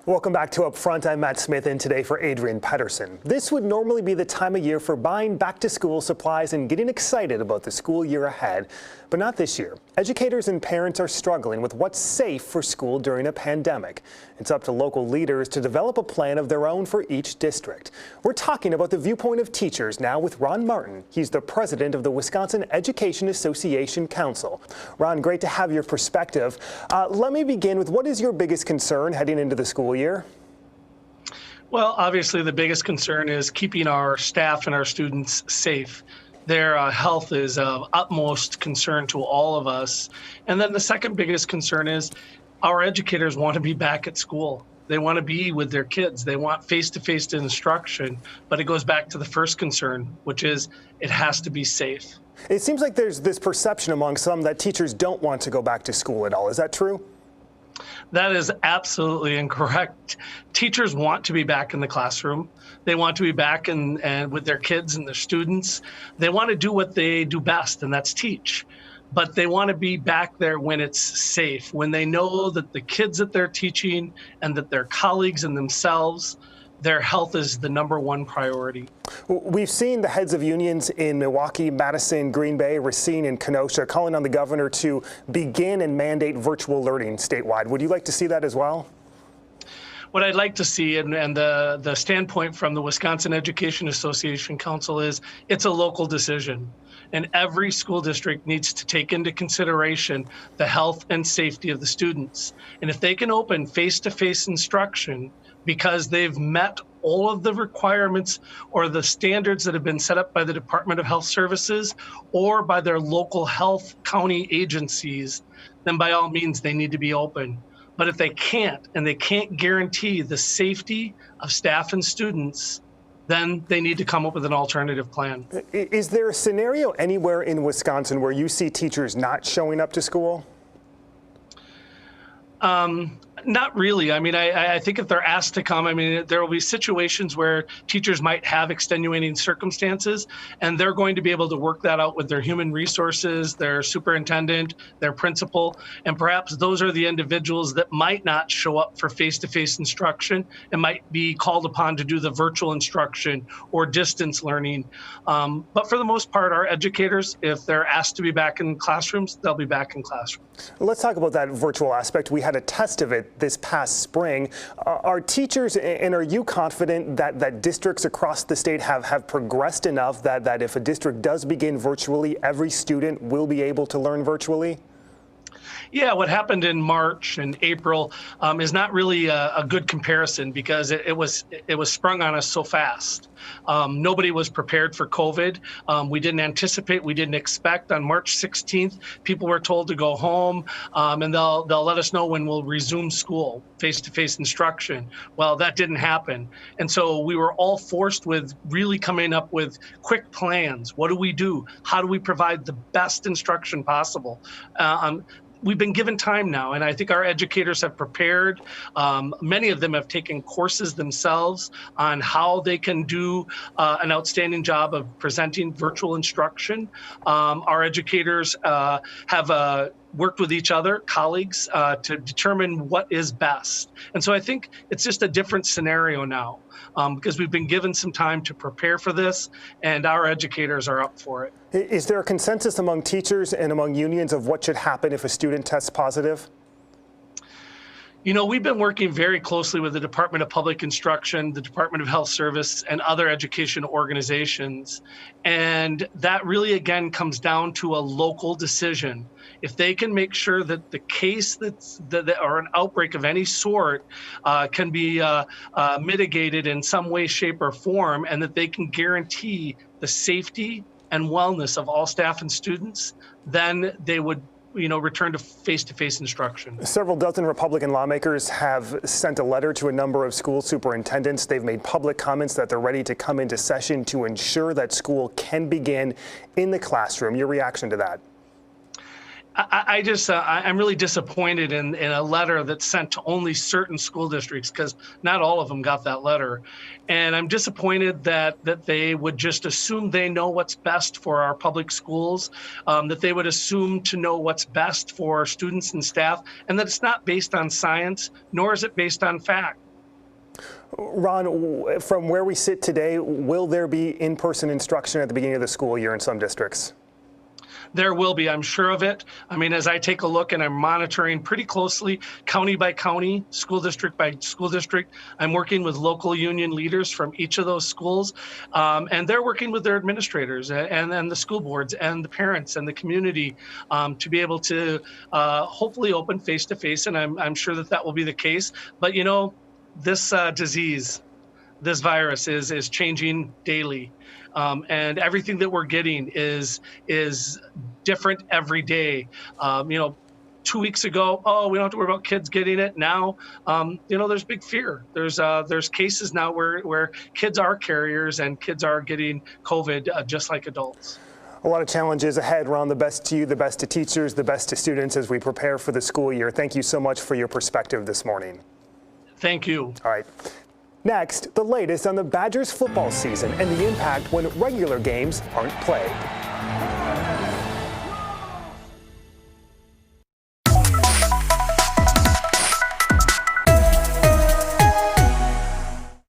Welcome back to Up Front. I'm Matt Smith in today for Adrian Pedersen. This would normally be the time of year for buying back to school supplies and getting excited about the school year ahead, but not this year. Educators and parents are struggling with what's safe for school during a pandemic. It's up to local leaders to develop a plan of their own for each district. We're talking about the viewpoint of teachers now with Ron Martin. He's the president of the Wisconsin Education Association Council. Ron, great to have your perspective. Let me begin with, what is your biggest concern heading into the school year? Well, obviously the biggest concern is keeping our staff and our students safe. Their health is of utmost concern to all of us. And then the second biggest concern is our educators want to be back at school. They want to be with their kids. They want face-to-face instruction, but it goes back to the first concern, which is it has to be safe. It seems like there's this perception among some that teachers don't want to go back to school at all. Is that true? That is absolutely incorrect. Teachers want to be back in the classroom. They want to be back and with their kids and their students. They want to do what they do best, and that's teach. But they want to be back there when it's safe, when they know that the kids that they're teaching and that their colleagues and themselves, their health is the #1 priority. We've seen the heads of unions in Milwaukee, Madison, Green Bay, Racine, and Kenosha calling on the governor to begin and mandate virtual learning statewide. Would you like to see that as well? What I'd like to see, and the standpoint from the Wisconsin Education Association Council, is it's a local decision. And every school district needs to take into consideration the health and safety of the students. And if they can open face-to-face instruction because they've met all of the requirements or the standards that have been set up by the Department of Health Services or by their local health county agencies, then by all means they need to be open. But if they can't, and they can't guarantee the safety of staff and students, then they need to come up with an alternative plan. Is there a scenario anywhere in Wisconsin where you see teachers not showing up to school? Not really. I mean, I think if they're asked to come, I mean, there will be situations where teachers might have extenuating circumstances, and they're going to be able to work that out with their human resources, their superintendent, their principal, and perhaps those are the individuals that might not show up for face-to-face instruction and might be called upon to do the virtual instruction or distance learning. But for the most part, our educators, if they're asked to be back in classrooms, they'll be back in classrooms. Let's talk about that virtual aspect. We had a test of it this past spring. Are teachers and are you confident that districts across the state have progressed enough that if a district does begin virtually, every student will be able to learn virtually? Yeah, what happened in March and April is not really a good comparison because it was sprung on us so fast. Nobody was prepared for COVID. We didn't anticipate, we didn't expect. On March 16th, people were told to go home and they'll let us know when we'll resume school, face-to-face instruction. Well, that didn't happen. And so we were all forced with really coming up with quick plans. What do we do? How do we provide the best instruction possible? We've been given time now, and I think our educators have prepared. Many of them have taken courses themselves on how they can do an outstanding job of presenting virtual instruction. Our educators have worked with each other, colleagues, to determine what is best. And so I think it's just a different scenario now because we've been given some time to prepare for this, and our educators are up for it. Is there a consensus among teachers and among unions of what should happen if a student tests positive? You know, we've been working very closely with the Department of Public Instruction, the Department of Health Service, and other education organizations. And that really, again, comes down to a local decision. If they can make sure that the case or an outbreak of any sort can be mitigated in some way, shape, or form, and that they can guarantee the safety and wellness of all staff and students, then they would return to face-to-face instruction. Several dozen Republican lawmakers have sent a letter to a number of school superintendents. They've made public comments that they're ready to come into session to ensure that school can begin in the classroom. Your reaction to that? I'm really disappointed in a letter that's sent to only certain school districts because not all of them got that letter. And I'm disappointed that they would just assume they know what's best for our public schools, that they would assume to know what's best for students and staff, and that it's not based on science, nor is it based on fact. Ron, from where we sit today, will there be in-person instruction at the beginning of the school year in some districts? There will be, I'm sure of it. I mean, as I take a look and I'm monitoring pretty closely, county by county, school district by school district, I'm working with local union leaders from each of those schools, and they're working with their administrators and the school boards and the parents and the community to be able to hopefully open face-to-face, and I'm sure that that will be the case. But you know, this disease, this virus is changing daily. And everything that we're getting is different every day. 2 weeks ago, oh, we don't have to worry about kids getting it. Now, there's big fear. There's cases now where kids are carriers and kids are getting COVID just like adults. A lot of challenges ahead, Ron. The best to you, the best to teachers, the best to students as we prepare for the school year. Thank you so much for your perspective this morning. Thank you. All right. Next, the latest on the Badgers football season and the impact when regular games aren't played.